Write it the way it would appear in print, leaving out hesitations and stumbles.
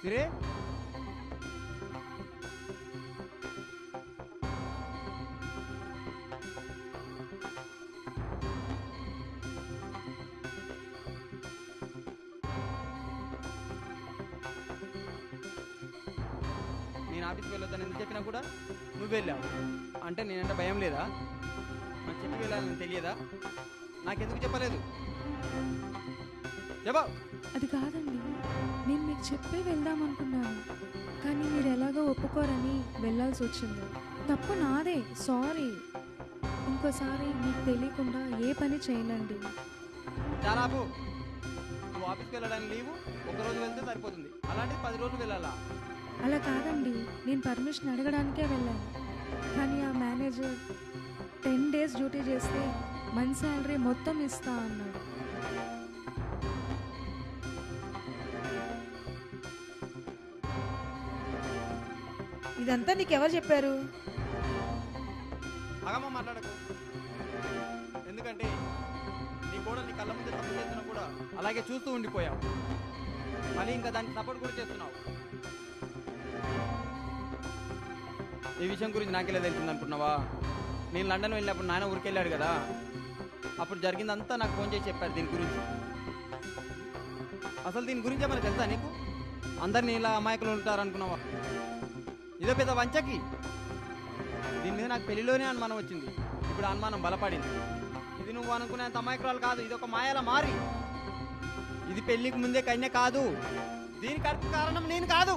సిరే నేను ఆఫీస్కి వెళ్ళొద్దని ఎందుకు చెప్పినా కూడా నువ్వు వెళ్ళావు అంటే నేనంటే భయం లేదా? నాకు చెప్పి వెళ్ళాలని తెలియదా? నాకెందుకు చెప్పలేదు? చెప్పా. అది కాదండి, నేను మీకు చెప్పే వెళ్దాం అనుకున్నాను, కానీ మీరు ఎలాగో ఒప్పుకోరని వెళ్ళాల్సి వచ్చింది. తప్పు నాదే, సారీ. ఇంకోసారి మీకు తెలియకుండా ఏ పని చేయనండి. చాలా ఆపు. నువ్వు ఆఫీస్కి వెళ్ళడానికి లీవు ఒకరోజు వెళ్తే సరిపోతుంది, అలాంటిది 10 రోజులు వెళ్ళాలా? అలా కాదండి, నేను పర్మిషన్ అడగడానికే వెళ్ళాను, కానీ ఆ మేనేజర్ 10 డేస్ డ్యూటీ చేస్తే మన శాలరీ మొత్తం ఇస్తా అన్నాడు. ఇదంతా నీకెవరు చెప్పారు? అగమ్మ మాట్లాడకు. ఎందుకంటే నీ కూడా నీ కళ్ళ ముందే తప్పు చేస్తున్నా కూడా అలాగే చూస్తూ ఉండిపోయావు, మళ్ళీ ఇంకా దానికి సపోర్ట్ కూడా చేస్తున్నావు. ఈ విషయం గురించి నాకెలా తెలిసింది అనుకున్నావా? నేను లండన్ వెళ్ళినప్పుడు నాయన ఊరికి వెళ్ళాడు కదా, అప్పుడు జరిగిందంతా నాకు ఫోన్ చేసి చెప్పారు దీని గురించి. అసలు దీని గురించి ఏమైనా తెలుసా నీకు? అందరినీ ఇలా అమాయకులు ఉంటారు అనుకున్నావా? ఇదో పెద్ద వంచకి. దీని మీద నాకు పెళ్లిలోనే అనుమానం వచ్చింది, ఇప్పుడు అనుమానం బలపడింది. ఇది నువ్వు అనుకునేంత అమాయకురాలు కాదు, ఇది ఒక మాయల మారి. ఇది పెళ్లికి ముందే కన్య కాదు, దీనికి కారణం నేను కాదు.